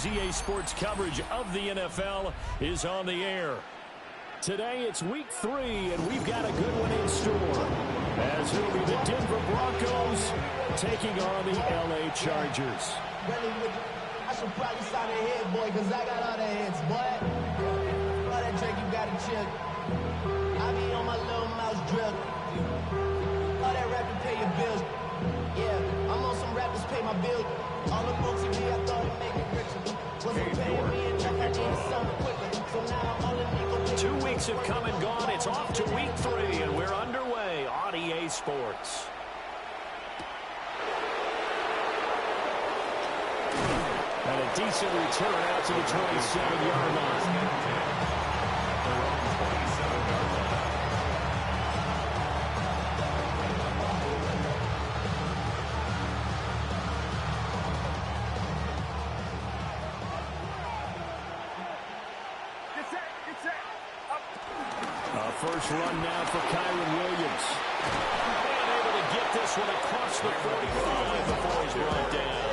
as EA Sports coverage of the NFL is on the air. Today it's week 3, and we've got a good one in store, as it'll be the Denver Broncos taking on the LA Chargers. I should probably sign a head, boy, because I got all the hits, boy. All that drink, you got to chill. I be on my little mouse drill. All that rap to pay your bills. Yeah, I'm on some rappers pay my bills. All the books you I thought it'd make me richer. Wasn't paying me enough, I needed something quicker. So now I'm all the nigga. 2 weeks have come and gone. It's off to week 3, and we're underway on EA Sports. And a decent return out to the 27-yard line. First run now for Kyren Williams. And able to get this one across the 45 before he's brought down.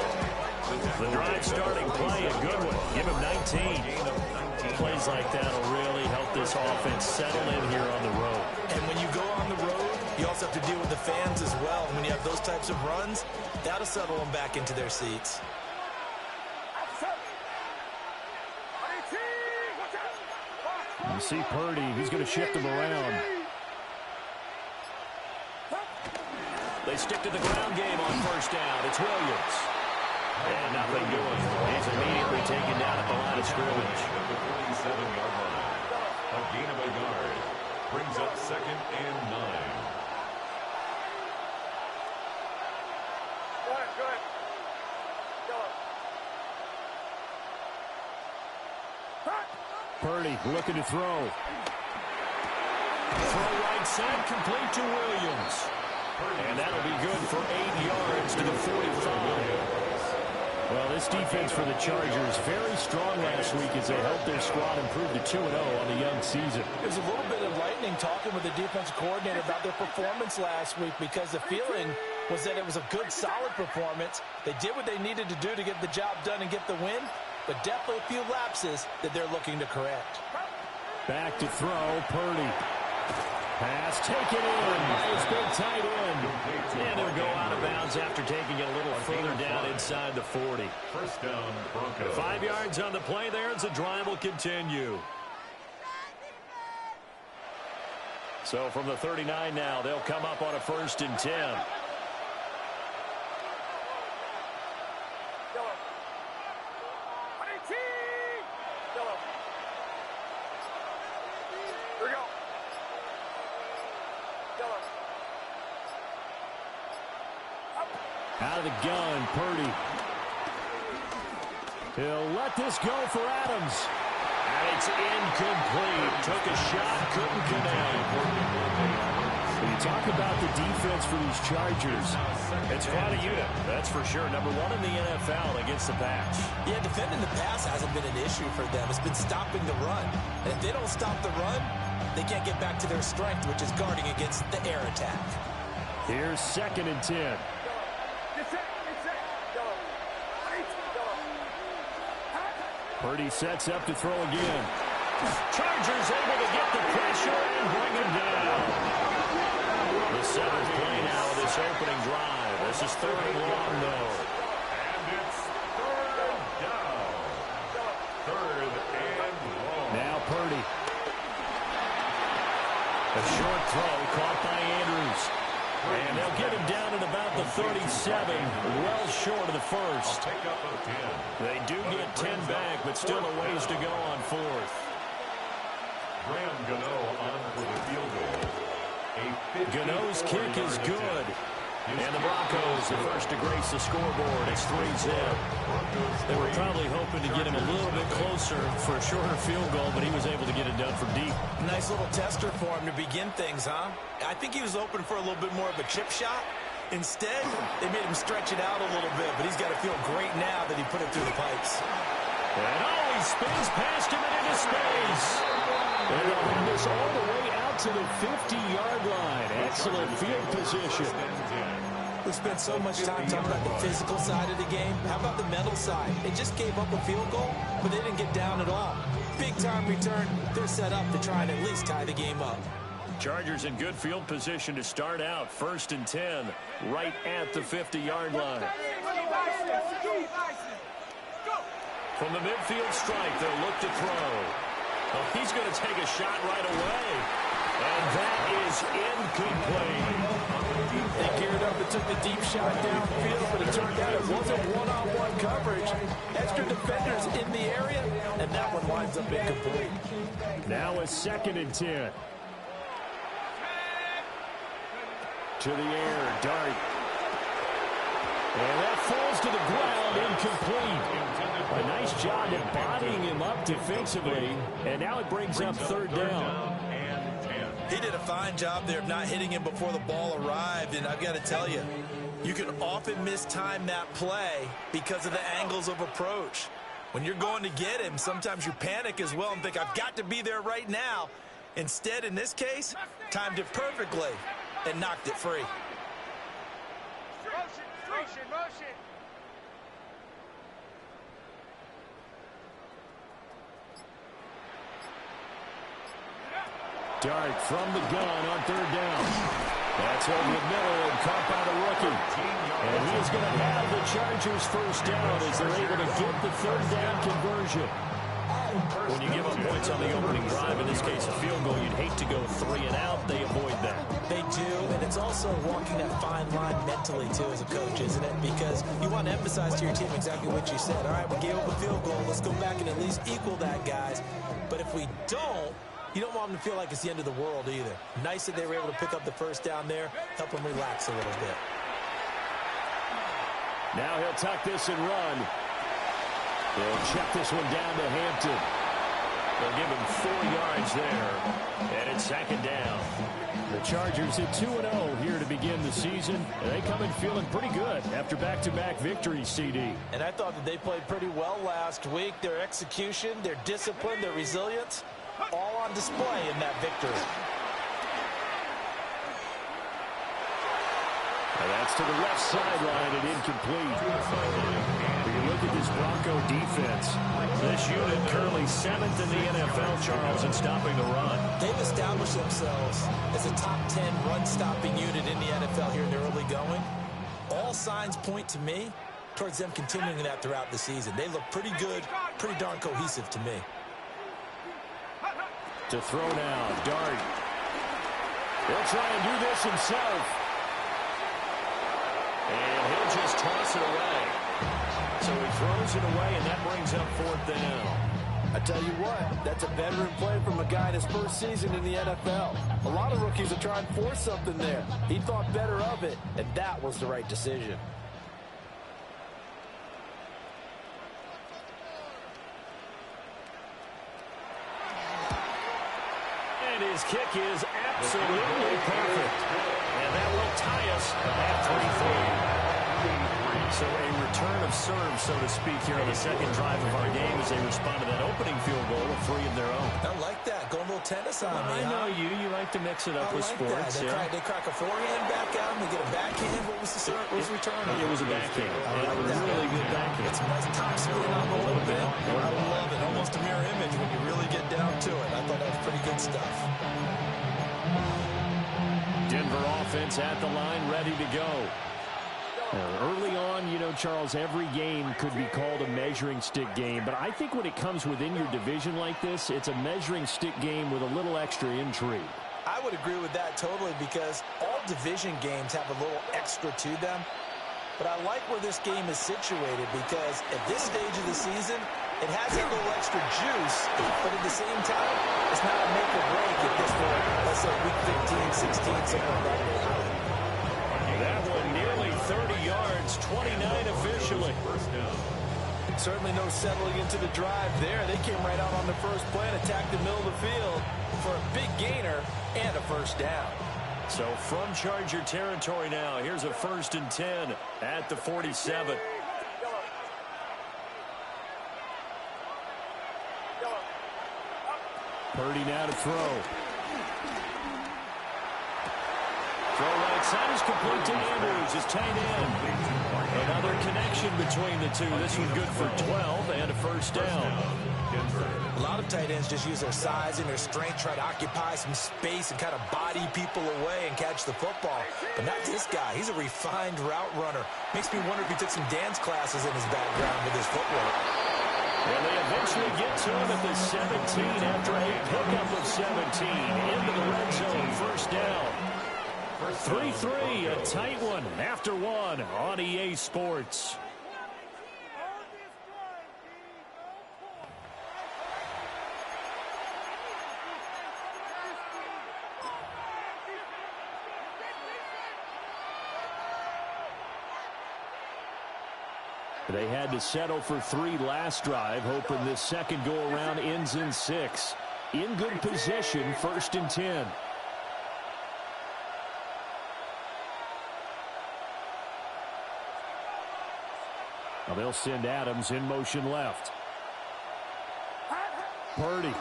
The drive starting play, a good one. Give him 19. Plays like that will really help this offense settle in here on the road. And when you go on the road, you also have to deal with the fans as well. When you have those types of runs, that'll settle them back into their seats. You see Purdy, he's going to shift him around. They stick to the ground game on first down. It's Williams. And nothing doing. He's immediately taken down at the line of scrimmage. The 47-yard line. A gain of a yard. Brings up 2nd and 9. Purdy looking to throw. Throw right side, complete to Williams. And that'll be good for 8 yards to the 45. Well, this defense for the Chargers very strong last week as they helped their squad improve to 2-0 on the young season. There's a little bit of lightning talking with the defensive coordinator about their performance last week, because the feeling was that it was a good, solid performance. They did what they needed to do to get the job done and get the win, but definitely a few lapses that they're looking to correct. Back to throw, Purdy. Pass taken in by his big tight end. And they'll go out of bounds after taking it a little further down inside the 40. First down, Broncos. 5 yards on the play there as the drive will continue. So from the 39 now, they'll come up on a 1st and 10. Out of the gun, Purdy. He'll let this go for Adams. And it's incomplete. Took a shot, couldn't connect. When you talk about the defense for these Chargers, it's quite a unit, that's for sure. Number 1 in the NFL against the pass. Yeah, defending the pass hasn't been an issue for them. It's been stopping the run. And if they don't stop the run, they can't get back to their strength, which is guarding against the air attack. Here's 2nd and 10. Purdy sets up to throw again. Chargers able to get the pressure and bring him down. The 7th play now of this opening drive. This is 3rd and long, though. And it's 3rd down. 3rd and long. Now Purdy. A short throw caught by Andrews. And they'll get him down at about the 37, well short of the 1st. Pick up a 10. They do get 10 back, but still a ways to go on 4th. Graham Gano on for the field goal. Gano's kick is good. And the Broncos, the first to grace the scoreboard. It's 3-zip. They were probably hoping to get him a little bit closer for a shorter field goal, but he was able to get it done from deep. Nice little tester for him to begin things, huh? I think he was open for a little bit more of a chip shot. Instead, they made him stretch it out a little bit, but he's got to feel great now that he put it through the pipes. And he spins past him and into space. And they'll bring this all the way out to the 50-yard line. Excellent field position. We spent so much time talking about the physical side of the game. How about the mental side? They just gave up a field goal, but they didn't get down at all. Big-time return. They're set up to try and at least tie the game up. Chargers in good field position to start out. 1st and 10, right at the 50-yard line. From the midfield strike, they'll look to throw. Well, he's going to take a shot right away. And that is incomplete. They geared up and took the deep shot downfield, but it turned out it wasn't one-on-one coverage. Extra defenders in the area, and that one winds up incomplete. Now a 2nd and 10. To the air, Dart. And that falls to the ground, incomplete. A nice job embodying him up defensively, and now it brings up 3rd down. He did a fine job there of not hitting him before the ball arrived, and I've got to tell you, you can often mistime that play because of the angles of approach. When you're going to get him, sometimes you panic as well and think, I've got to be there right now. Instead, in this case, timed it perfectly and knocked it free. Motion. Dart from the gun on 3rd down. That's over the middle and caught by the rookie. And he's going to have the Chargers 1st down as they're able to get the 3rd down conversion. When you give up points on the opening drive, in this case a field goal, you'd hate to go 3 and out. They avoid that. They do, and it's also walking that fine line mentally, too, as a coach, isn't it? Because you want to emphasize to your team exactly what you said. All right, we gave up a field goal. Let's go back and at least equal that, guys. But if we don't, you don't want them to feel like it's the end of the world either. Nice that they were able to pick up the 1st down there, help them relax a little bit. Now he'll tuck this and run. They'll check this one down to Hampton. They'll give him 4 yards there, and it's 2nd down. The Chargers at 2-0 here to begin the season, and they come in feeling pretty good after back-to-back victories, CD. And I thought that they played pretty well last week. Their execution, their discipline, their resilience, all on display in that victory. And that's to the left sideline and incomplete. When you look at this Bronco defense, this unit currently 7th in the NFL, Charles, in stopping the run. They've established themselves as a top 10 run-stopping unit in the NFL here in the early going. All signs point to me towards them continuing that throughout the season. They look pretty good, pretty darn cohesive to me. To throw now, Dart. He'll try and do this himself. And he'll just toss it away. So he throws it away, and that brings up 4th down. I tell you what, that's a veteran play from a guy in his 1st season in the NFL. A lot of rookies are trying to force something there. He thought better of it, and that was the right decision. And his kick is absolutely perfect. And that will tie us at 3-3. So a return of serve, so to speak, here on the 2nd drive of our game as they respond to that opening field goal with 3 of their own. I like that. Going a little tennis on me. I know you. You like to mix it up with sports. They crack a forehand back out and they get a backhand. What was the serve? What was the return? It was a backhand. It was a really good backhand. It's a nice top spin on a little bit. I love it. Almost a mirror image when you really get down to it. I thought that was pretty good stuff. Denver offense at the line, ready to go. Early on, you know, Charles, every game could be called a measuring stick game. But I think when it comes within your division like this, it's a measuring stick game with a little extra intrigue. I would agree with that totally because all division games have a little extra to them. But I like where this game is situated because at this stage of the season, it has a little extra juice, but at the same time, it's not a make or break at this point. Let's say week 15, 16, something like that. That one nearly 30 yards, 29 officially. Certainly no settling into the drive there. They came right out on the first play and attacked the middle of the field for a big gainer and a 1st down. So from Charger territory now, here's a 1st and 10 at the 47. Purdy now to throw. Throw right side is complete to Andrews, his tight end. Another connection between the two. This one good for 12 and a first down. A lot of tight ends just use their size and their strength, try to occupy some space and kind of body people away and catch the football. But not this guy. He's a refined route runner. Makes me wonder if he took some dance classes in his background with his footwork. And they eventually get to him at the 17 after a pickup of 17 into the red zone. First down. 3-3, a tight one after one on EA Sports. They had to settle for 3 last drive, hoping this second go-around ends in 6. In good position, 1st and 10. Now they'll send Adams in motion left. Purdy.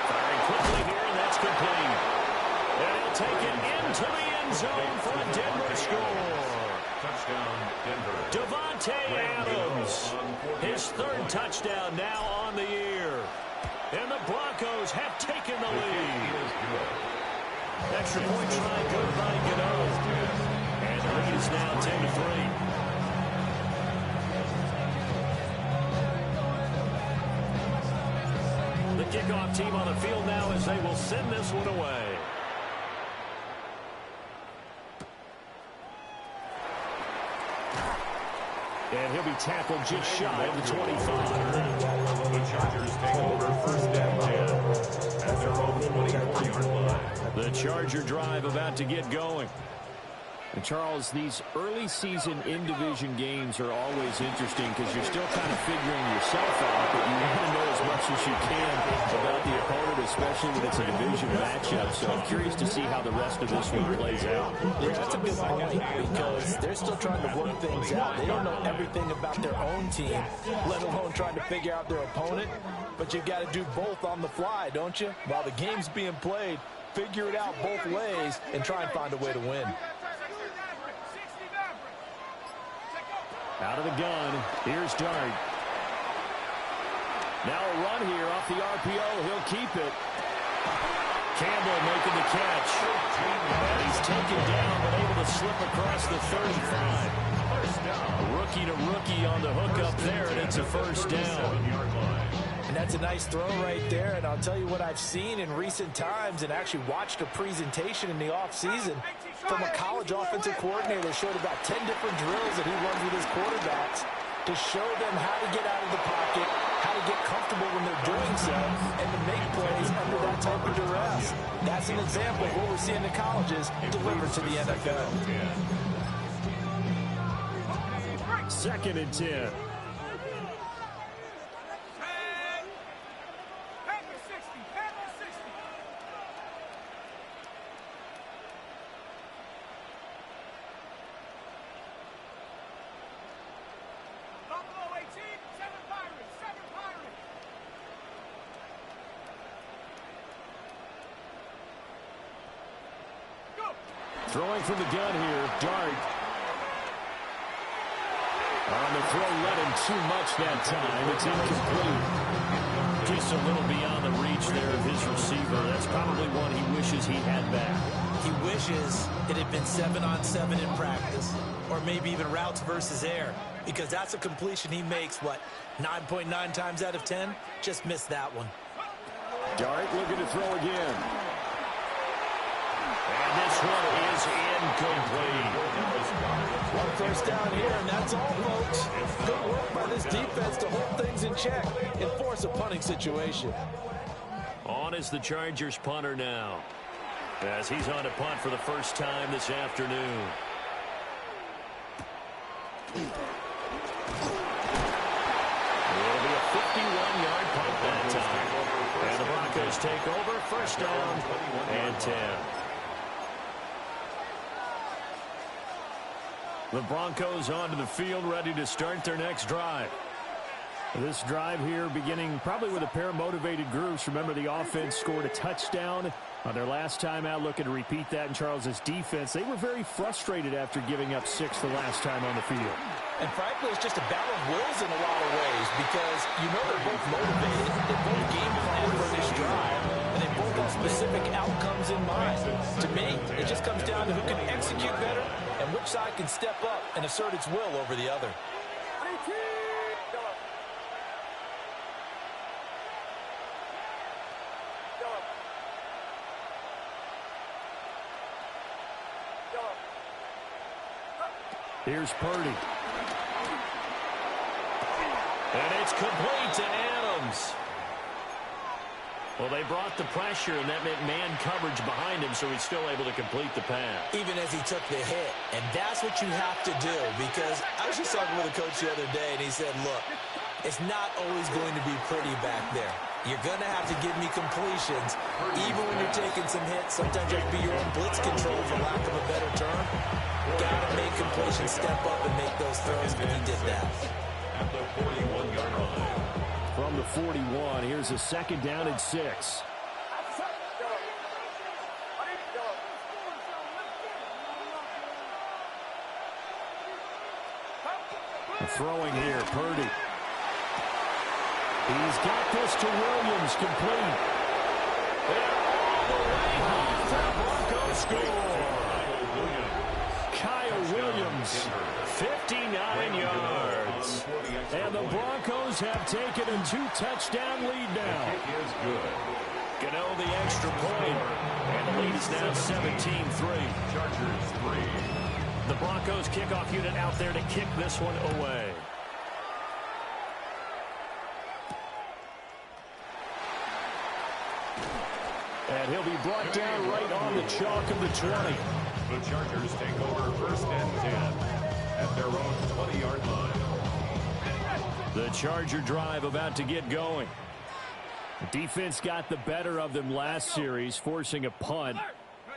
Firing quickly here, and that's complete. And he'll take it into the end zone for a Denver score. Touchdown, Denver. Davante Adams, his 3rd touchdown now on the year. And the Broncos have taken the lead. Extra point try good by Gano. And the lead is now 10-3. The kickoff team on the field now as they will send this one away. And he'll be tackled just shy of the 25. The Chargers take over 1st and 10 at their own 24-yard line. The Charger drive about to get going. And Charles, these early season in-division games are always interesting because you're still kind of figuring yourself out, but you want to know as much as you can about the opponent, especially when it's a division matchup. So I'm curious to see how the rest of this one plays out. Yeah, that's a good point because they're still trying to work things out. They don't know everything about their own team, let alone trying to figure out their opponent. But you got to do both on the fly, don't you? While the game's being played, figure it out both ways and try and find a way to win. Out of the gun, here's Dart. Now a run here off the RPO. He'll keep it. Campbell making the catch. And he's taken down, but able to slip across the 35. Rookie to rookie on the hook up there, and it's a first down. And that's a nice throw right there. And I'll tell you what I've seen in recent times and actually watched a presentation in the offseason from a college offensive coordinator that showed about 10 different drills that he runs with his quarterbacks to show them how to get out of the pocket, how to get comfortable when they're doing so, and to make plays under that type of duress. That's an example of what we're seeing in colleges delivered to the NFL. 2nd and 10. Throwing from the gun here, Dart. On the throw, let him too much that time. It's incomplete. Just a little beyond the reach there of his receiver. That's probably one he wishes he had back. He wishes it had been 7-on-7 in practice, or maybe even routes versus air, because that's a completion he makes, 9.9 times out of 10? Just missed that one. Dart looking to throw again. And this one is incomplete. One first down here, and that's all, folks. Good work by this defense to hold things in check and force a punting situation. On is the Chargers punter now, as he's on to punt for the first time this afternoon. It'll be a 51-yard punt that time. And the Broncos take over, first down and 10. The Broncos onto the field, ready to start their next drive. This drive here beginning probably with a pair of motivated groups. Remember, the offense scored a touchdown On their last time out, looking to repeat that in Charles's defense. They were very frustrated after giving up 6 the last time on the field. And frankly, it's just a battle of wills in a lot of ways because you know they're both motivated. They both game plan for this drive, and they both have specific outcomes in mind. To me, it just comes down to who can execute better and which side can step up and assert its will over the other. Here's Purdy. And it's complete to Adams. Well, they brought the pressure, and that meant man coverage behind him, so he's still able to complete the pass. Even as he took the hit. And that's what you have to do, because I was just talking with a coach the other day, and he said, look, it's not always going to be pretty back there. You're going to have to give me completions. Even when you're taking some hits, sometimes you have to be your own blitz control, for lack of a better term. Got to make completions, step up and make those throws, and he did that. At the 41-yard line. From the 41, here's a 2nd down and 6. Throwing here, Purdy. He's got this to Williams, complete. And all the way home for the Broncos score. Kyle Williams, 59 yards. And the Broncos have taken a 2-touchdown lead now. Kick is good. Gano the extra point. And the lead is now 17-3. Chargers 3. The Broncos kickoff unit out there to kick this one away. And he'll be brought down right on the chalk of the 20. The Chargers take over 1st and 10 at their own 20-yard line. The Charger drive about to get going. The defense got the better of them last series, forcing a punt.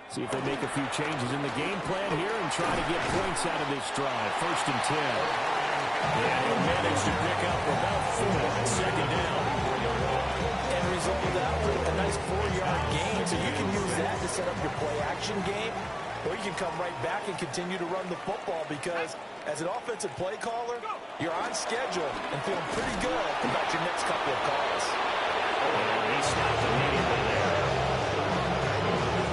See if they make a few changes in the game plan here and try to get points out of this drive. 1st and 10. And he'll manage to pick up about 4 on 2nd down. End result of that, a nice 4-yard gain, so you can use that to set up your play-action game, or you can come right back and continue to run the football because as an offensive play caller, you're on schedule and feeling pretty good about your next couple of calls. And he stopped immediately there.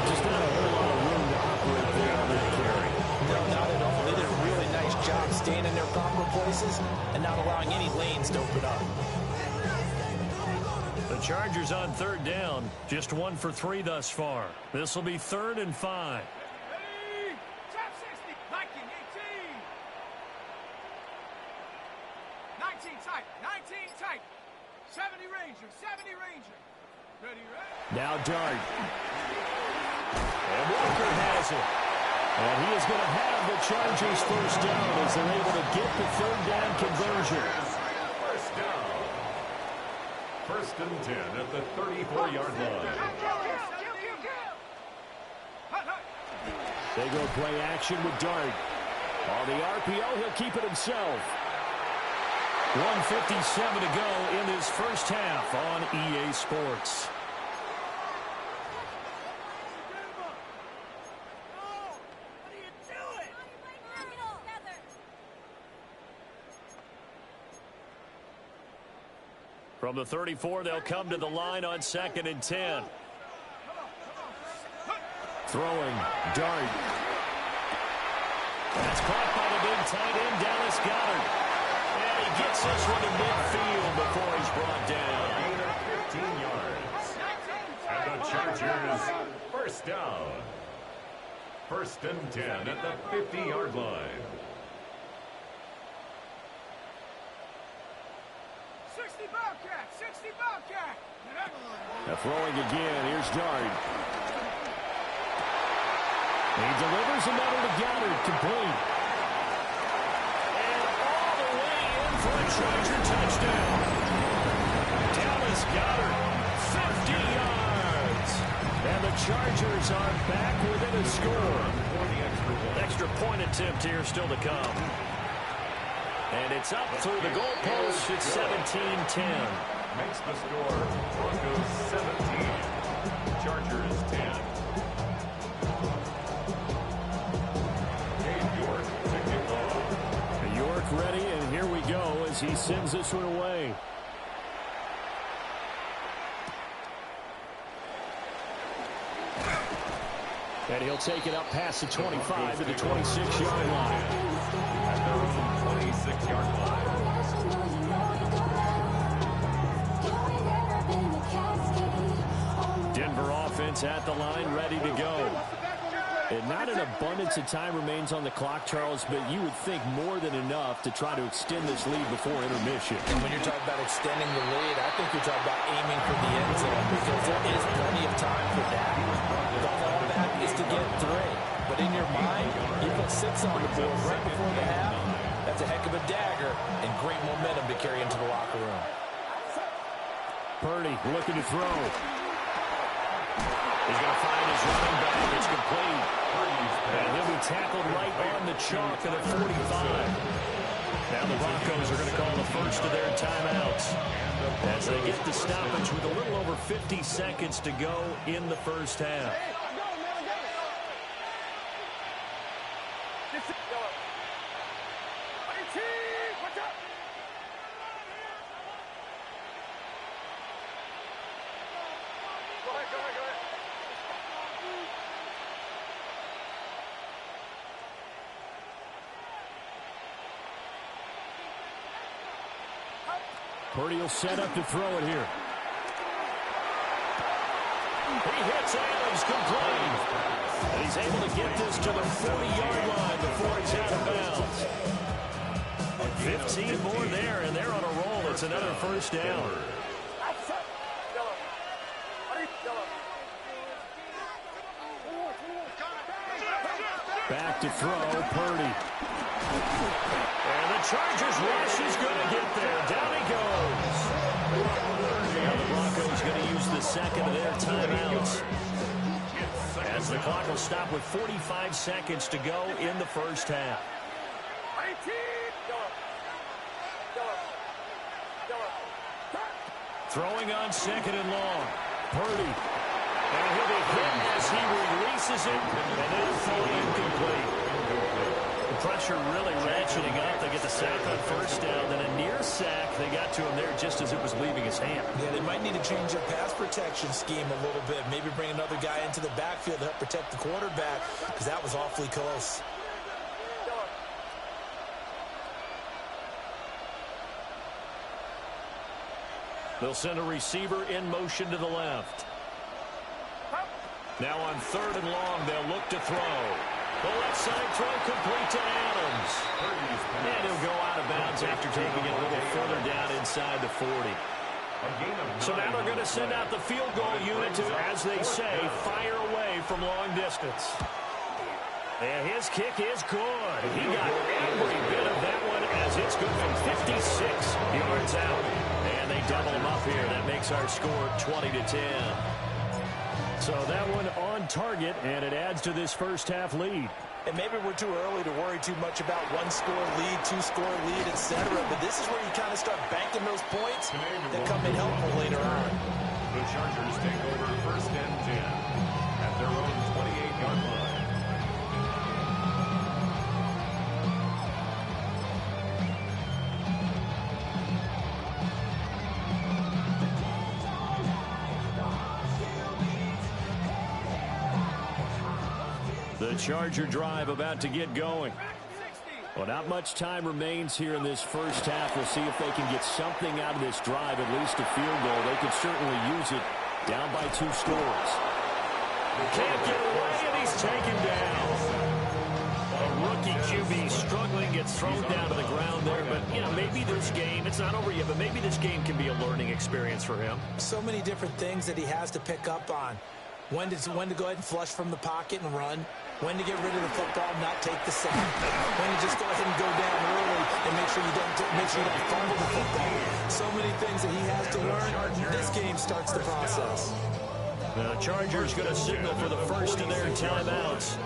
Just not a whole lot of room to operate there on that carry. No, not at all. They did a really nice job staying in their proper places and not allowing any lanes to open up. The Chargers on 3rd down, just 1 for 3 thus far. This will be 3rd and 5. Top 60, Viking 18. 19 tight, 19 tight. 70 Ranger, 70 Ranger. Ready, ready? Now Dart. And Walker has it. And he is going to have the Chargers 1st down as they're able to get the 3rd down conversion. 1st down. 1st and 10 at the 34-yard line. They go play action with Dart. On the RPO, he'll keep it himself. 1:57 to go in this 1st half on EA Sports. From the 34, they'll come to the line on 2nd and 10. Throwing, Dart. That's caught by the big tight end, Dallas Goedert. And he gets this one to midfield before he's brought down. Gain of 15 yards. And the Chargers 1st down. 1st and 10 at the 50-yard line. 60 Bobcat, 60 Bobcat. Now throwing again, here's Dart. He delivers another to Goedert, complete. And all the way in for a Charger touchdown. Dallas Goedert, 50 yards. And the Chargers are back within a score. Extra point attempt here still to come. And it's up through the goalpost. It's 17-10. Makes the score Broncos 17, Chargers 10. he sends this one away. And he'll take it up past the 25 to the 26-yard line. At their own 26-yard line. Denver offense at the line, ready to go. And not an abundance of time remains on the clock, Charles, but you would think more than enough to try to extend this lead before intermission. And when you're talking about extending the lead, I think you're talking about aiming for the end zone because there is plenty of time for that. The fallback is to get 3. But in your mind, you put 6 on the board right before the half. That's a heck of a dagger and great momentum to carry into the locker room. Purdy looking to throw. He's going to find his running back. It's complete. And he'll be tackled right on the chalk at the 45. Now the Broncos are going to call the first of their timeouts as they get the stoppage with a little over 50 seconds to go in the first half. Purdy will set up to throw it here. He hits Adams complete. And he's able to get this to the 40-yard line before it's out of bounds. 15 more there, and they're on a roll. It's another first down. Back to throw, Purdy. And the Chargers rush is going to get there. Down he goes. Now the Broncos going to use the second of their timeouts as the clock will stop with 45 seconds to go in the first half. Throwing on second and long. Purdy. And he'll be hit as he releases it, and it'll fall incomplete. The pressure really ratcheting up. They get the sack on first down, then a near sack. They got to him there just as it was leaving his hand. Yeah, they might need to change their pass protection scheme a little bit. Maybe bring another guy into the backfield to help protect the quarterback because that was awfully close. They'll send a receiver in motion to the left. Now on third and long, they'll look to throw. The left side throw complete to Adams. And he'll go out of bounds after taking it a little further down inside the 40. So now they're going to send out the field goal unit to, as they say, fire away from long distance. And his kick is good. He got every bit of that one as it's good from 56 yards out. And they double him up here. That makes our score 20-10. So that one on target, and it adds to this first half lead. And maybe we're too early to worry too much about one-score lead, two-score lead, etc. But this is where you kind of start banking those points that come in helpful later on. The Chargers take over first and 10 at their own 28-yard line. The Charger drive about to get going. Well, not much time remains here in this first half. We'll see if they can get something out of this drive, at least a field goal. They could certainly use it down by 2 scores. Can't get away, and he's taken down. A rookie QB struggling, gets thrown down to the ground there. But, you know, maybe this game, it's not over yet, but maybe this game can be a learning experience for him. So many different things that he has to pick up on. When to go ahead and flush from the pocket and run. When to get rid of the football, not take the sack. When to just go ahead and go down early and make sure you don't fumble the football. So many things that he has to learn. This game starts the process. The Chargers going to signal for the first of their timeouts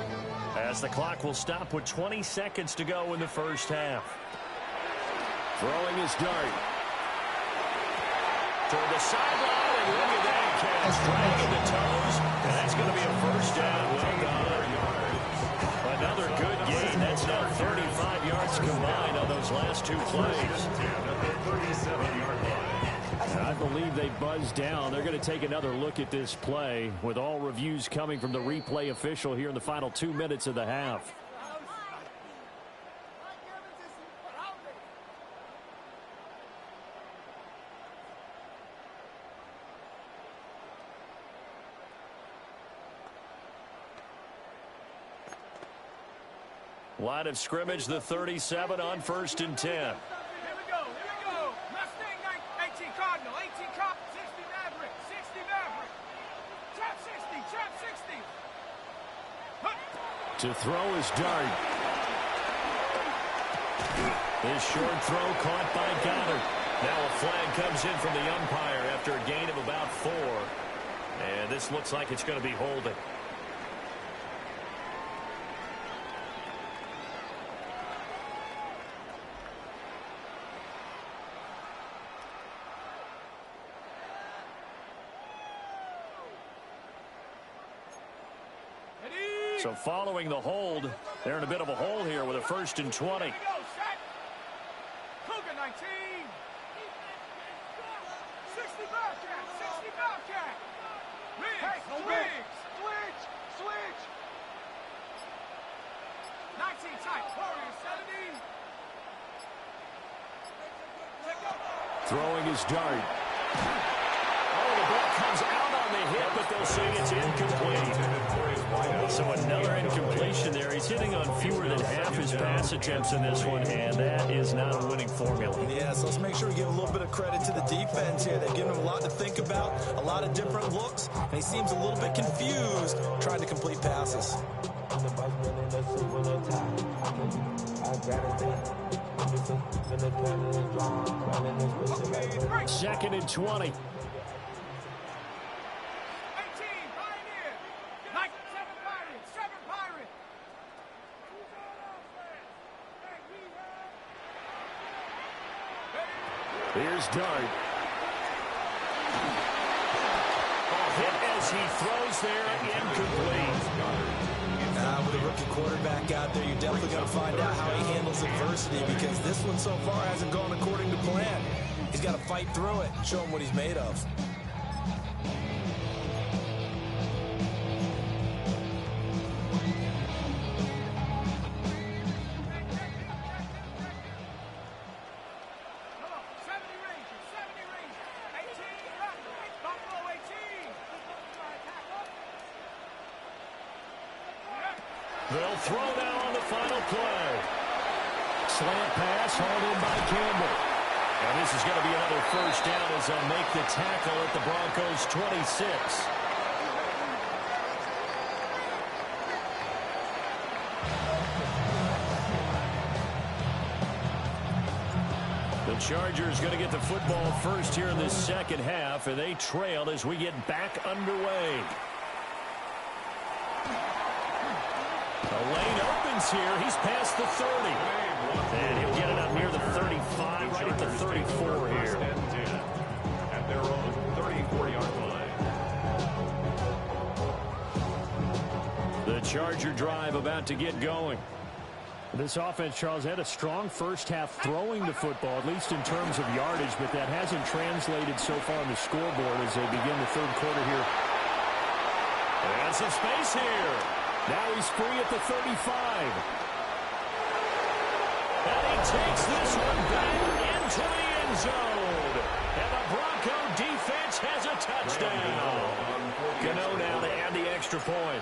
as the clock will stop with 20 seconds to go in the first half. Throwing his dart. Toward the sideline, and look at that catch. Dragging the toes, and that's going to be a first down. Well done. Another good gain. That's now 35 yards combined on those his last two plays. I believe they buzzed down. They're going to take another look at this play with all reviews coming from the replay official here in the final 2 minutes of the half. Line of scrimmage, the 37 on 1st and 10. Here we go. Mustang 18 Cardinal, 18 Cop, 60 Maverick, 60 Maverick. Trap 60. To throw is Dart. This short throw caught by Goddard. Now a flag comes in from the umpire after a gain of about 4. And this looks like it's going to be holding. So following the hold, they're in a bit of a hole here with a 1st and 20. Here we go, set. Cougar 19. 60 Bobcat. Riggs. Switch. 19 tight. Warriors 70. Let go. Throwing is Dart. Oh, the ball comes out on the hit, but they'll say it's incomplete. So another incompletion there. He's hitting on fewer than half his pass attempts in this one, and that is not a winning formula. Yeah, so let's make sure we give a little bit of credit to the defense here. They've given him a lot to think about, a lot of different looks, and he seems a little bit confused trying to complete passes. Second and 20. 18, Pioneer. 7 Pirate. Here's Dart. Hit as he throws there, incomplete. With a rookie quarterback out there, you're definitely going to find out how he handles adversity, because this one so far hasn't gone according to plan. He's got to fight through it and show him what he's made of. They'll throw now on the final play. Slant pass hauled in by Campbell. And this is going to be another 1st down as they'll make the tackle at the Broncos' 26. The Chargers going to get the football first here in this second half, and they trail as we get back underway. The lane opens here. He's past the 30. And he'll get it up near the 35, right at the 34 here. At their own 34-yard line. The Charger drive about to get going. This offense, Charles, had a strong first half throwing the football, at least in terms of yardage, but that hasn't translated so far on the scoreboard as they begin the third quarter here. And some space here. Now he's free at the 35. And he takes this one back into the end zone. And the Bronco defense has a touchdown. Gano now to add the extra point.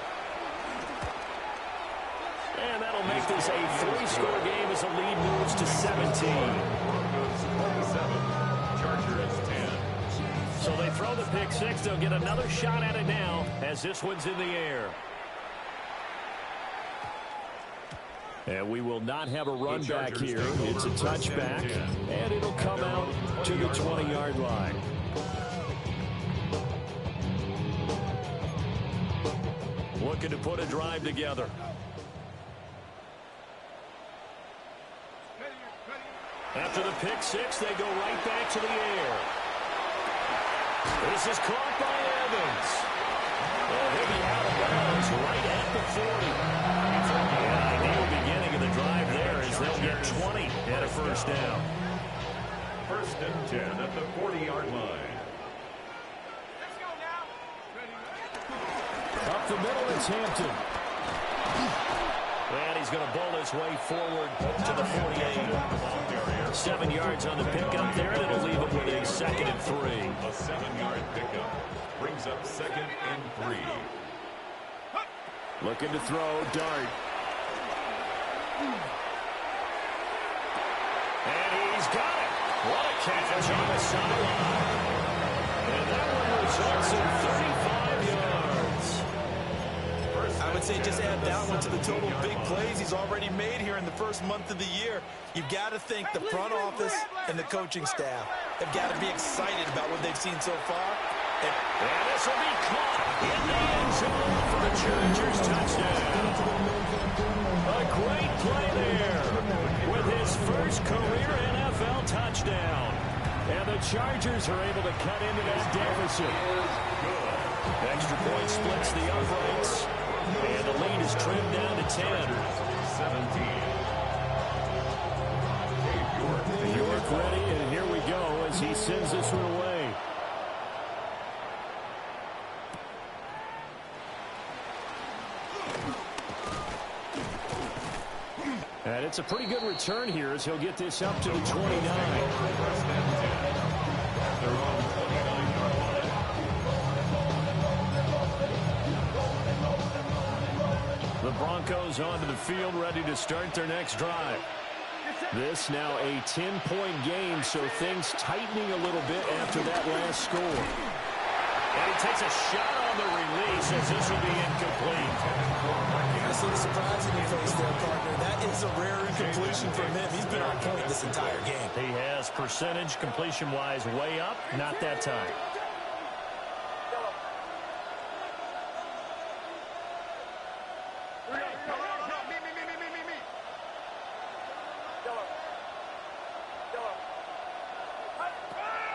And that'll make this a 3-score game as the lead moves to 17. Broncos 27, Chargers 10. So they throw the pick six. They'll get another shot at it now as this one's in the air. And we will not have a run back here. It's a touchback, and it'll come out to the 20-yard line. Looking to put a drive together. After the pick six, they go right back to the air. This is caught by Evans. Well, he'll be out of bounds right at the 40. The ideal beginning of the drive there as They'll get 20 and a first down. 1st and 10 at the 40-yard line. Let's go now. Up the middle, it's Hampton. And he's going to bowl his way forward to the 48. 7 yards on the pickup there, and it'll leave it with a 2nd and 3. A 7-yard pickup brings up 2nd and 3. Looking to throw, Dart. And he's got it. What a catch on the sideline. And that one results in 35 yards. I would say just add that one to the total big plays he's already made here in the first month of the year. You've got to think the front office and the coaching staff have got to be excited about what they've seen so far. And this will be caught in the end zone for the Chargers touchdown. A great play there with his first career NFL touchdown. And the Chargers are able to cut into that deficit. Extra point splits the uprights. And the lead is trimmed down to 10. 17. York ready, and here we go as he sends this one away. And it's a pretty good return here as he'll get this up to the 29. The Broncos onto the field, ready to start their next drive. This now a 10-point game, so things tightening a little bit after that last score. And he takes a shot on the release as this will be incomplete. I see the surprise in your face there, partner. That is a rare incompletion from him. He's been on point this entire game. He has percentage completion-wise way up, not that time.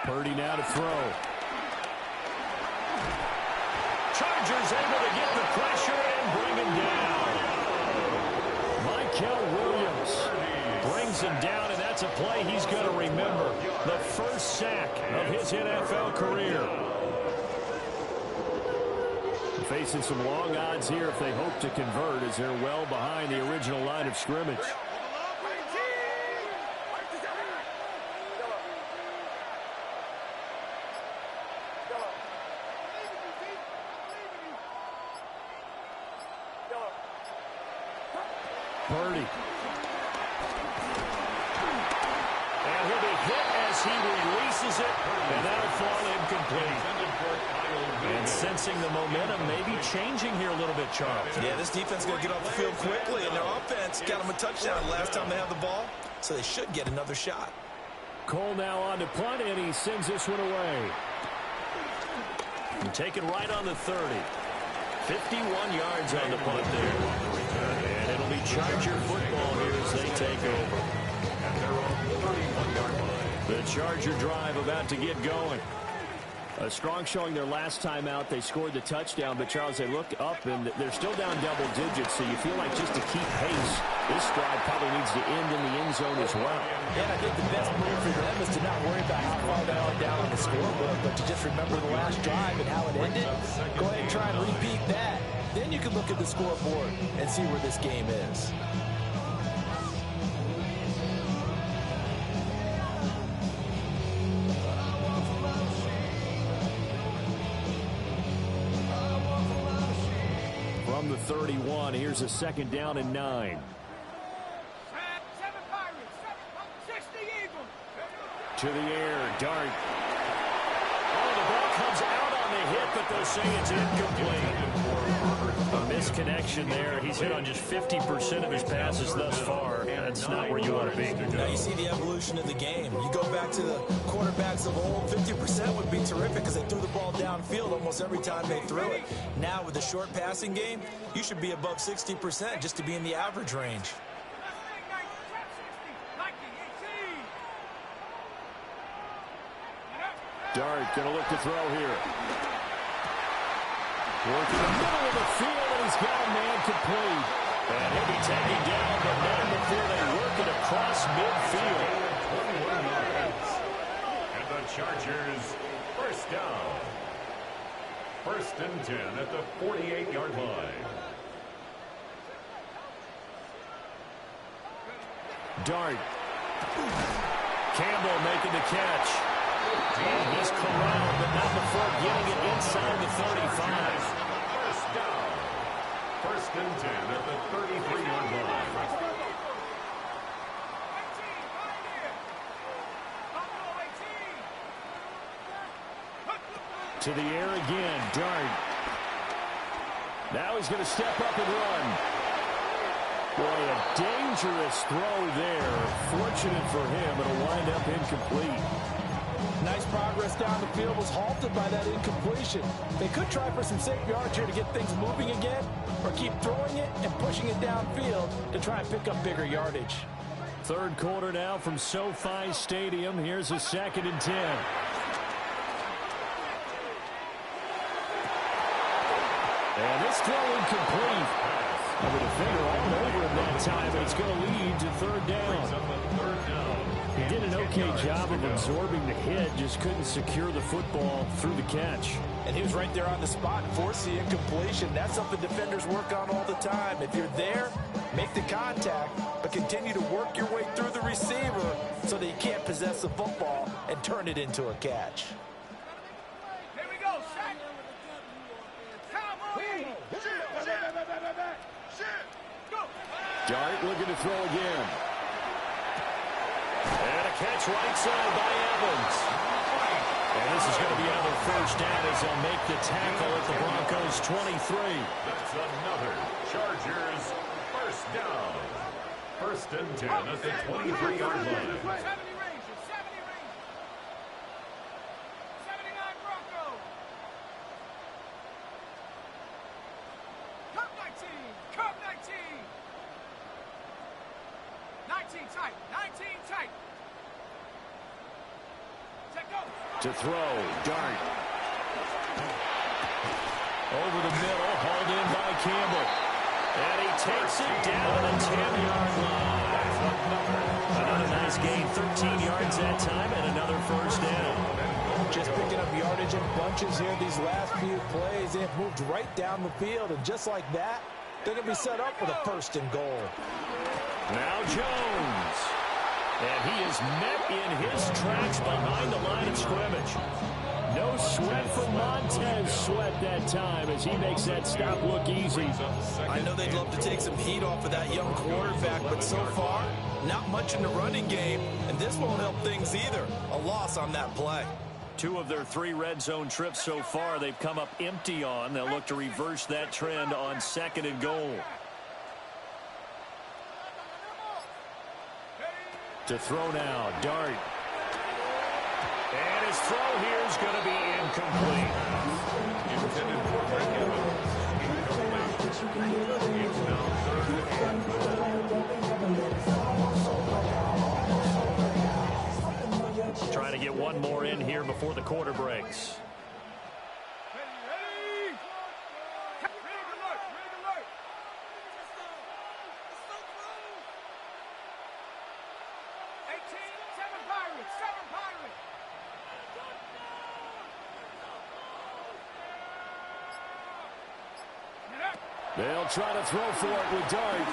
Purdy now to throw. Chargers able to get the pressure and bring him down. Mykel Williams brings him down, and that's a play he's going to remember. The first sack of his NFL career. Facing some long odds here if they hope to convert as they're well behind the original line of scrimmage. Purdy. And he'll be hit as he releases it, and that'll fall incomplete. And sensing the momentum maybe changing here a little bit, Charles. Yeah, this defense is going to get off the field quickly, and their offense got them a touchdown last time they had the ball, so they should get another shot. Cole now on to punt, and he sends this one away. And taken right on the 30. 51 yards on the punt there. And it'll be Charger football here as they take over. The Charger drive about to get going. A strong showing their last time out. They scored the touchdown, but Charles, they look up and they're still down double digits, so you feel like just to keep pace, this drive probably needs to end in the end zone as well. Yeah, I think the best move for them is to not worry about how far they are down on the scoreboard, but to just remember the last drive and how it ended. Go ahead and try and repeat that. Then you can look at the scoreboard and see where this game is. From the 31, here's a 2nd down and 9. 7 Pirates, 60 Eagles. To the air, Dart. Oh, the ball comes out on the hit, but they'll say it's incomplete. A misconnection there. He's hit on just 50% of his passes thus far. That's not where you want to be. Now you see the evolution of the game. You go back to the quarterbacks of old, 50% would be terrific because they threw the ball downfield almost every time they threw it. Now with the short passing game, you should be above 60% just to be in the average range. Dart going to look to throw here. Working the middle of the field, and he's got a man complete. And he'll be taken down, but not before they work it across midfield. 21 yards. And the Chargers, first down. 1st and 10 at the 48-yard line. Dart. Campbell making the catch. And he's corralled, but not before getting it inside the 35. First down. 1st and 10 at the 33-yard line. To the air again, Dart. Now he's going to step up and run. Boy, a dangerous throw there. Fortunate for him, it'll wind up incomplete. Nice progress down the field, was halted by that incompletion. They could try for some safe yards here to get things moving again, or keep throwing it and pushing it downfield to try and pick up bigger yardage. Third quarter now from SoFi Stadium. Here's a 2nd and 10. And this throw incomplete. The defender all over him that time, but it's going to lead to 3rd down. He did an okay job of absorbing the hit, just couldn't secure the football through the catch. And he was right there on the spot, forced the incompletion. That's something defenders work on all the time. If you're there, make the contact, but continue to work your way through the receiver so that you can't possess the football and turn it into a catch. Here we go, set. Cowboy. Go. Dart looking to throw again. And a catch right side by Evans. And this is going to be another first down as they'll make the tackle at the Broncos 23. That's another Chargers first down. 1st and 10 at the 23-yard line. 70 Rangers, 70 Rangers. 79 Broncos. Cup 19, Cup 19. 19 tight, 19 tight. Check go. To throw, Dart. Over the middle, hauled in by Campbell. And he takes it down the 10-yard line. Another nice gain, 13 yards that time, and another first down. Just picking up yardage in bunches here these last few plays. They have moved right down the field, and just like that, they're going to be set up for the 1st and goal. Now Jones. And he is met in his tracks behind the line of scrimmage. No sweat from Montez Sweat that time as he makes that stop look easy. I know they'd love to take some heat off of that young quarterback, but so far, not much in the running game, and this won't help things either. A loss on that play. 2 of their 3 red zone trips so far they've come up empty on. They'll look to reverse that trend on 2nd and goal. To throw now, Dart. And his throw here is going to be incomplete. Trying to get one more in here before the quarter breaks. They'll try to throw for it with Dart.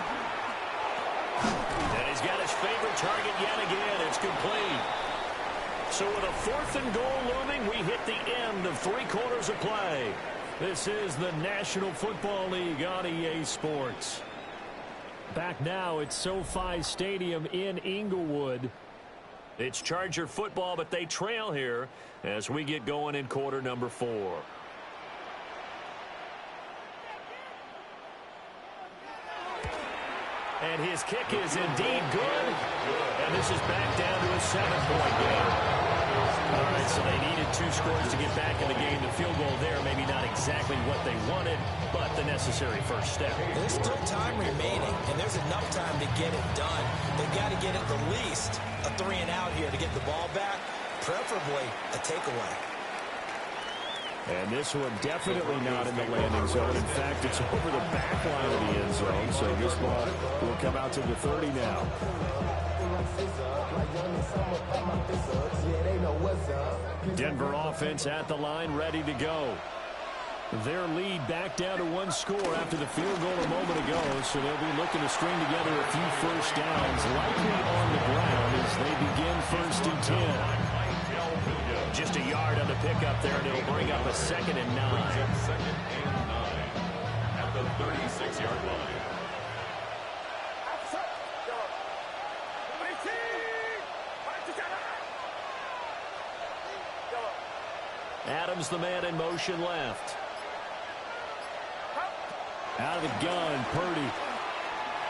And he's got his favorite target yet again. It's complete. So with a 4th and goal looming, we hit the end of 3 quarters of play. This is the National Football League on EA Sports. Back now at SoFi Stadium in Inglewood. It's Charger football, but they trail here as we get going in quarter number 4. And his kick is indeed good. And this is back down to a 7-point game. All right, so they needed 2 scores to get back in the game. The field goal there, maybe not exactly what they wanted, but the necessary first step. There's still time remaining, and there's enough time to get it done. They've got to get at the least a 3-and-out here to get the ball back, preferably a takeaway. And this one definitely not in the landing zone. In fact, it's over the back line of the end zone. So this ball will come out to the 30 now. Denver offense at the line, ready to go. Their lead back down to 1 score after the field goal a moment ago. So they'll be looking to string together a few first downs, likely on the ground as they begin 1st and 10. Just a yard on the pickup there, and it'll bring up a 2nd and 9. 2nd and 9 at the 36-yard line. Adams, the man in motion left. Out of the gun, Purdy.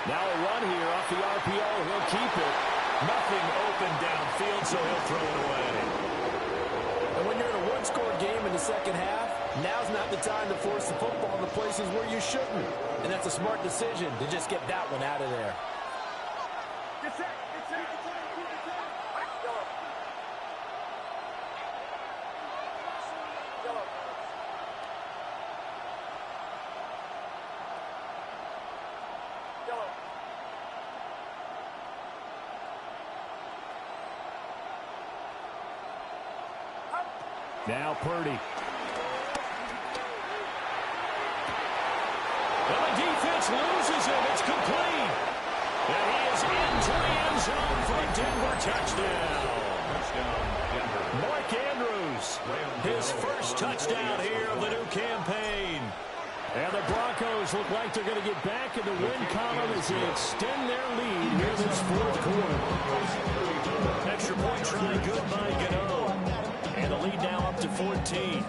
Now a run here off the RPO. He'll keep it. Nothing open downfield, so he'll throw it away. And when you're in a one-score game in the second half, now's not the time to force the football in the places where you shouldn't. And that's a smart decision to just get that one out of there. Now Purdy. Well, the defense loses him. It's complete. And he is into the end zone for a Denver touchdown. Mark Andrews, his first touchdown here of the new campaign. And the Broncos look like they're going to get back in the win column as they extend their lead here this 4th quarter. Extra point try, good by Gano. And the lead now up to 14.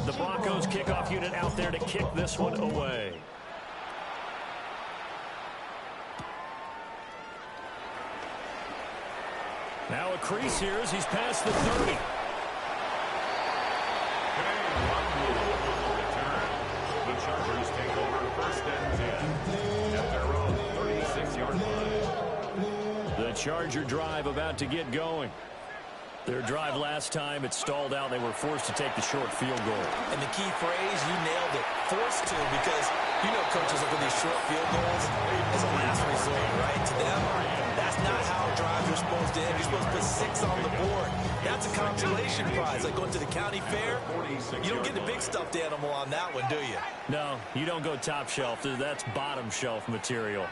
The Broncos kickoff unit out there to kick this one away. Now a crease here as he's past the 30. The Chargers take over 1st and 10 at their own 36-yard line. The Charger drive about to get going. Their drive last time, it stalled out. They were forced to take the short field goal. And the key phrase, you nailed it, forced to, because you know coaches look at these short field goals as a last resort, right? To them, that's not how drives are supposed to end. You're supposed to put 6 on the board. That's a consolation prize, like going to the county fair. You don't get the big stuffed animal on that one, do you? No, you don't go top shelf. That's bottom shelf material.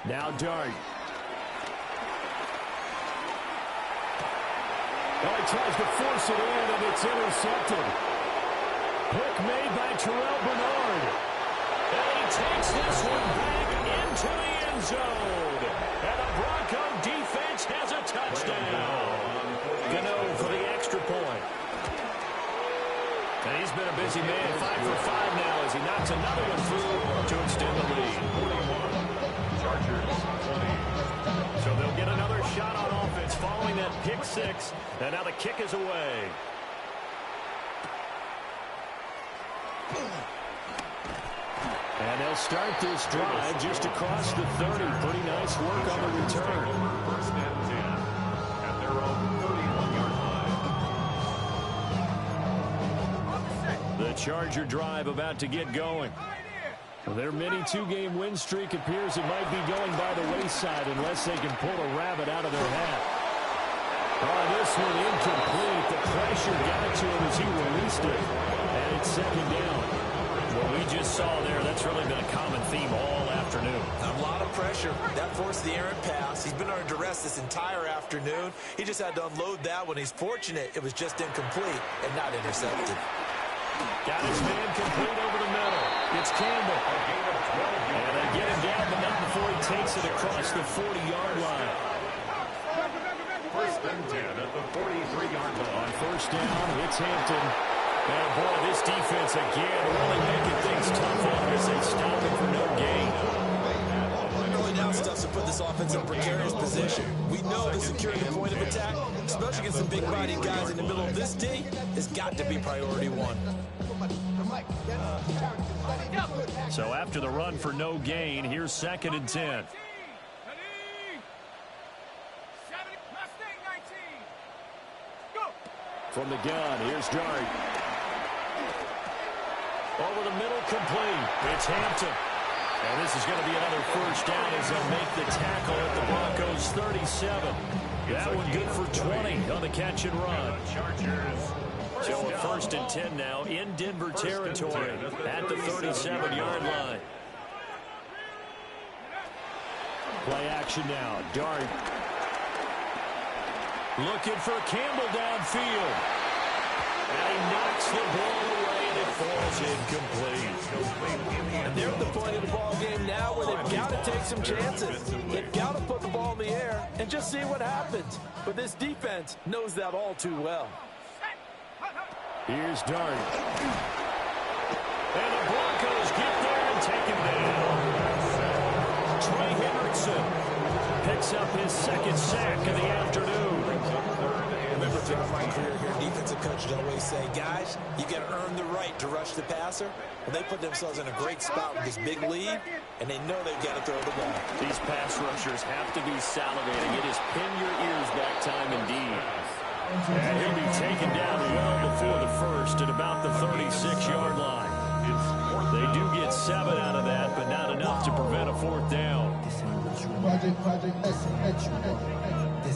Now Dart. Well, he tries to force it in, and it's intercepted. Pick made by Terrell Bernard. And he takes this one back into the end zone. And the Bronco defense has a touchdown. Gano for the extra point. And he's been a busy man, 5 for 5 now as he knocks another one through to extend the lead. So they'll get another shot on offense following that pick 6. And now the kick is away. And they'll start this drive just across the 30. Pretty nice work on the return. 1st and 10 at their own 31-yard line. The Charger drive about to get going. Well, their mini 2-game win streak appears it might be going by the wayside unless they can pull a rabbit out of their hat. Oh, this one incomplete. The pressure got to him as he released it. And it's 2nd down. What we just saw there, that's really been a common theme all afternoon. A lot of pressure. That forced the errant pass. He's been under duress this entire afternoon. He just had to unload that one. He's fortunate it was just incomplete and not intercepted. Got his man complete over the middle. It's Campbell. And they get him down, but not before he takes it across the 40-yard line. 1st and 10 at the 43-yard line. On 1st down, it's Hampton. And boy, this defense again really making things tough on him as they stop him for no gain. Early down stuff to put this offense in a precarious position. We know the securing the point of attack, especially against some big-bodied guys in the middle of this D, has got to be priority 1. So after the run for no gain, here's 2nd and 10. From the gun, here's Dart. Over the middle, complete. It's Hampton. And this is going to be another first down as they'll make the tackle at the Broncos 37. That one good for 20 on the catch and run. So a 1st and 10 now in Denver territory at the 37-yard line. Play action now. Dart. Looking for Campbell downfield. And he knocks the ball away, and it falls incomplete. And they're at the point of the ball game now where they've got to take some chances. They've got to put the ball in the air and just see what happens. But this defense knows that all too well. Here's Dart. And the Broncos get there and take him down. Trey Hendrickson picks up his 2nd sack of the afternoon. Remember, throughout my career here, defensive coaches always say, guys, you got to earn the right to rush the passer. Well, they put themselves in a great spot with this big lead, and they know they've got to throw the ball. These pass rushers have to be salivating. It is pin your ears back time indeed. And he'll be taken down well before the first at about the 36-yard line. They do get 7 out of that, but not enough to prevent a 4th down. Project, this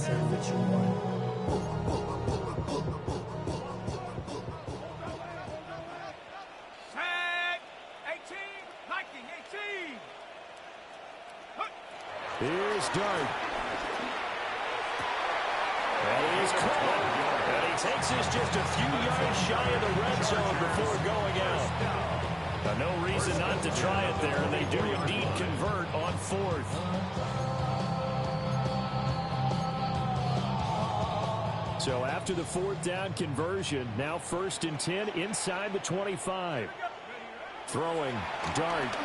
is what you want. Set. 18. Liking 18. Here's Dart. And he's caught. And he takes this just a few yards shy of the red zone before going out. Now, no reason not to try it there, and they do indeed convert on 4th. So after the 4th down conversion, now 1st and 10 inside the 25. Throwing, Dart.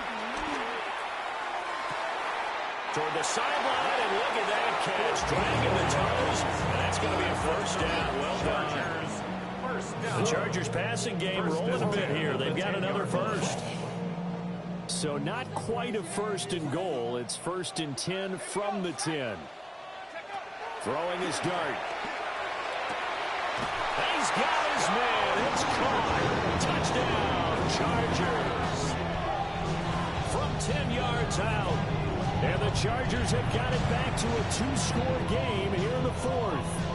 Toward the sideline, and look at that catch. Dragging the toes, and that's going to be a 1st down. Well done. The Chargers passing game rolling a bit here. They've got another 1st. So not quite a 1st and goal. It's 1st and 10 from the 10. Throwing his Dart. He's got his man. It's caught. Touchdown, Chargers. From 10 yards out. And the Chargers have got it back to a 2-score game here in the 4th.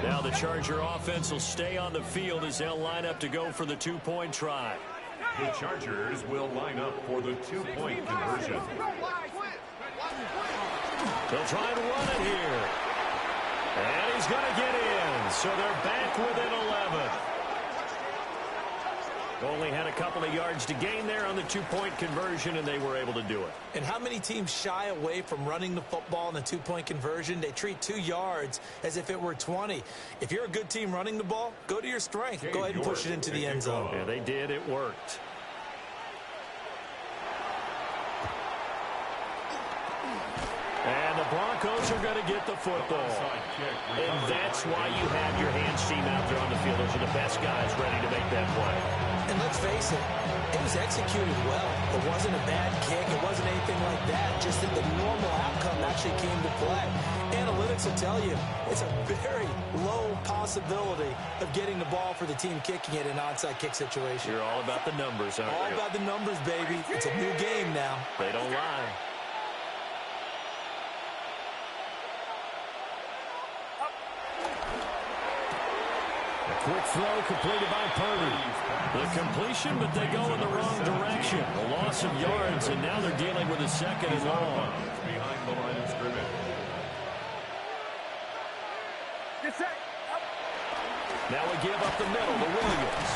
Now the Charger offense will stay on the field as they'll line up to go for the 2-point try. The Chargers will line up for the 2-point conversion. They'll try and run it here. And he's going to get in. So they're back within 11. Only had a couple of yards to gain there on the 2-point conversion, and they were able to do it. And how many teams shy away from running the football in the 2-point conversion? They treat 2 yards as if it were 20. If you're a good team running the ball, go to your strength. Go ahead and push it into the end zone. Yeah, they did. It worked. And the Broncos are going to get the football. And that's why you have your hands team out there on the field. Those are the best guys ready to make that play. And let's face it, it was executed well. It wasn't a bad kick. It wasn't anything like that. Just that the normal outcome actually came to play. Analytics will tell you it's a very low possibility of getting the ball for the team kicking it in an onside kick situation. You're all about the numbers, aren't you? All about the numbers, baby. It's a new game now. They don't lie. Quick throw completed by Purdy. The completion, but they go in the wrong direction. A loss of yards, and now they're dealing with a 2nd and long. Behind the line of scrimmage. Now we give up the middle to Williams.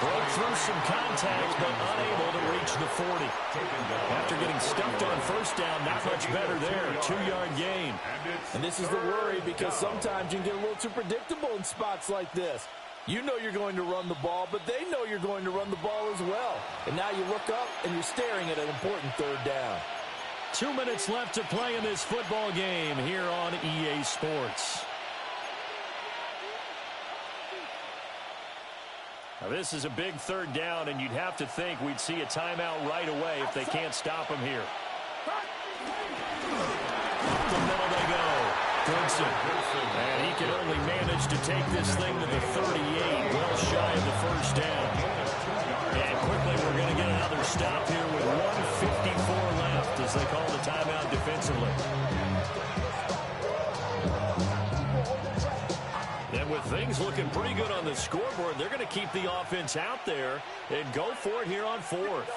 Broke through some contact, but unable to reach the 40. After getting stuffed on 1st down, not much better there. 2-yard gain. And this is the worry, because sometimes you can get a little too predictable in spots like this. You know you're going to run the ball, but they know you're going to run the ball as well. And now you look up, and you're staring at an important 3rd down. 2 minutes left to play in this football game here on EA Sports. Now this is a big 3rd down, and you'd have to think we'd see a timeout right away if they can't stop him here. Up the middle they go. Goodson. And he can only manage to take this thing to the 38, well shy of the first down. And quickly we're going to get another stop here with 1:54 left as they call the timeout defensively. And with things looking pretty good on the scoreboard, they're going to keep the offense out there and go for it here on fourth.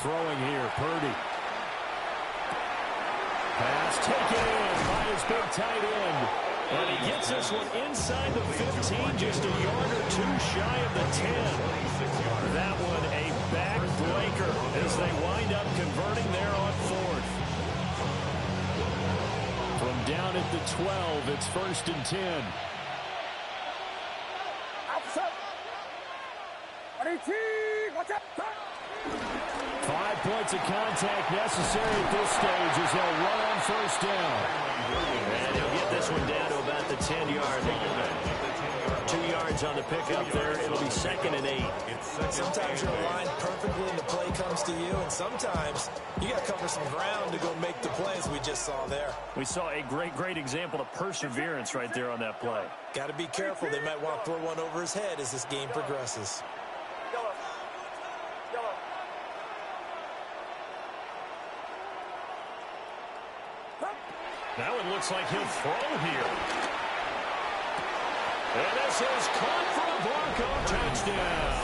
Throwing here, Purdy. Pass taken in by his big tight end. And he gets this one inside the 15, just a yard or two shy of the 10. That one a backbreaker as they wind up converting there on fourth. From down at the 12, it's 1st and 10. 5 points of contact necessary at this stage as they'll run on first down. And he'll get this one down to about the 10-yard line. 2 yards on the pickup there. It'll be 2nd and 8. Sometimes you're aligned perfectly and the play comes to you, and sometimes you got to cover some ground to go make the plays we just saw there. We saw a great example of perseverance right there on that play. Got to be careful. They might want to throw one over his head as this game progresses. Now it looks like he'll throw here. And this is caught for a Bronco touchdown.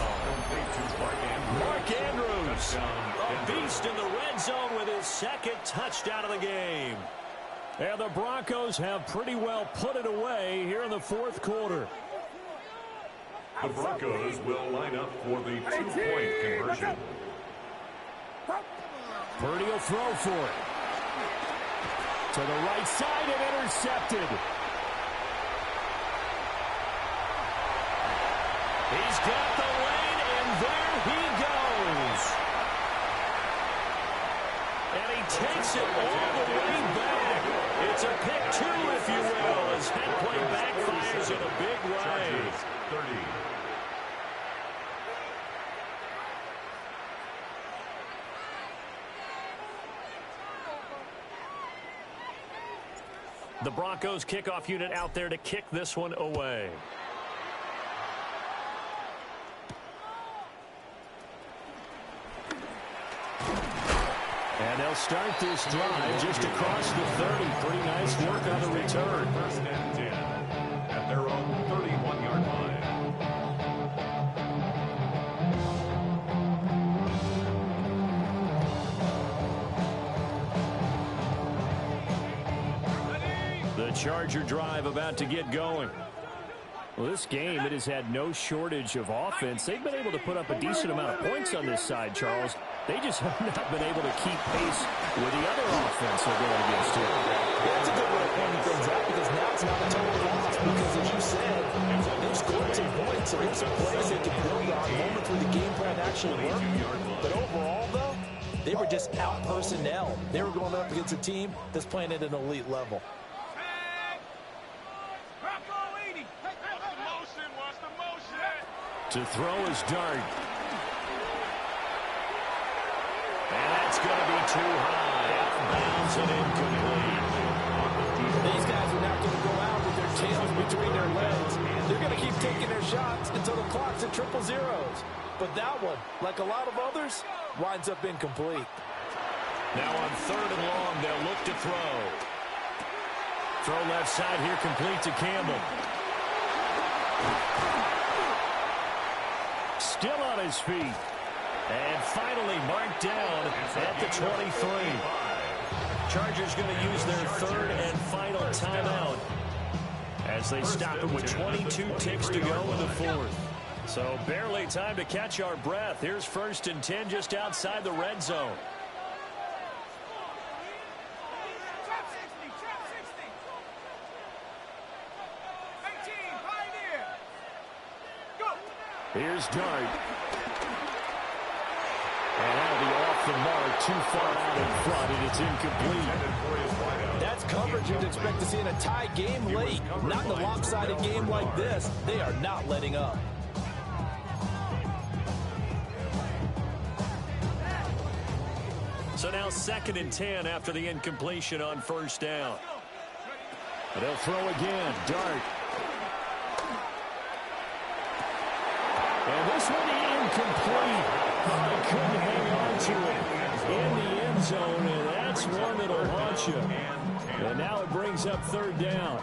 Mark Andrews, a beast in the red zone with his 2nd touchdown of the game. And the Broncos have pretty well put it away here in the 4th quarter. The Broncos will line up for the 2-point conversion. Purdy will throw for it. To the right side and intercepted. He's got the lane, and there he goes. And he takes it all the way back. It's a pick 2, if you will, as that play backfires in a big way. 30. The Broncos kickoff unit out there to kick this one away. And they'll start this drive just across the 30. Pretty nice work on the return. 1st and 10 at their own 31-yard line. The Charger drive about to get going. Well, this game, it has had no shortage of offense. They've been able to put up a decent amount of points on this side, Charles. They just have not been able to keep pace with the other offense they're going against here. That's a good way of pointing things out because now it's not a total loss because, as you said, they've scored some points, so there's some plays they can build on, moments where the game plan actually worked. But overall, though, they were just out personnel. They were going up against a team that's playing at an elite level. To throw is Dart. And that's going to be too high. Out of bounds and incomplete. These guys are not going to go out with their tails between their legs. They're going to keep taking their shots until the clock's at triple zeros. But that one, like a lot of others, winds up incomplete. Now on 3rd and long, they'll look to throw. Throw left side here, complete to Campbell. Still on his feet. And finally marked down at the 23. Chargers going to use their 3rd and final timeout as they stop it with 22 ticks to go in the 4th. So barely time to catch our breath. Here's 1st and 10 just outside the red zone. Trap 60, trap 60. 18, Pioneer. Here's Dart. And that'll be off the mark, too far out in front, and it's incomplete. That's coverage you'd expect to see in a tie game late. Not in a lopsided game like this. They are not letting up. So now 2nd and 10 after the incompletion on first down. And they'll throw again. Dart. And this one incomplete. They couldn't hang on to it in the end zone, and that's one that'll haunt you. And now it brings up 3rd down.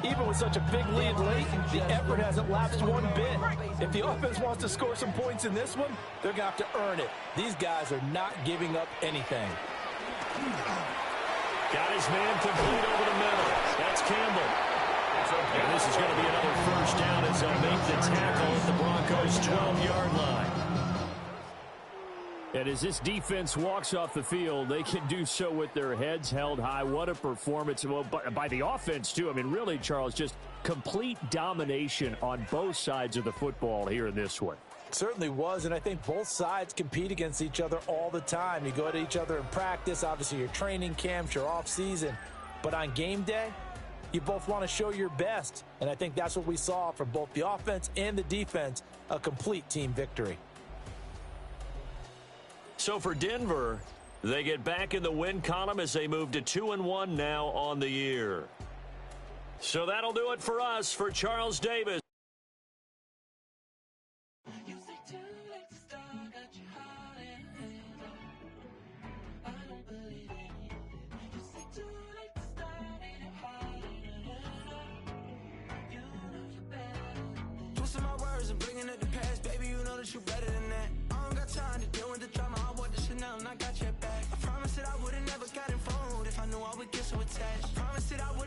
Even with such a big lead late, the effort hasn't lapsed one bit. If the offense wants to score some points in this one, they're going to have to earn it. These guys are not giving up anything. Got his man complete over the middle. That's Campbell. And this is going to be another first down as they'll make the tackle at the Broncos' 12-yard line. And as this defense walks off the field, they can do so with their heads held high. What a performance by the offense, too. I mean, really, Charles, just complete domination on both sides of the football here in this one. It certainly was, and I think both sides compete against each other all the time. You go at each other in practice, obviously your training camps, your off-season. But on game day, you both want to show your best. And I think that's what we saw from both the offense and the defense, a complete team victory. So for Denver, they get back in the win column as they move to 2-1 now on the year. So that'll do it for us. For Charles Davis. Twisting my words and bringing it to pass, baby, you know that you better than that. I don't got time to deal with the drama. I want the Chanel and I got your back. I promised that I would've never gotten phone if I knew I would get so attached. I promised that I would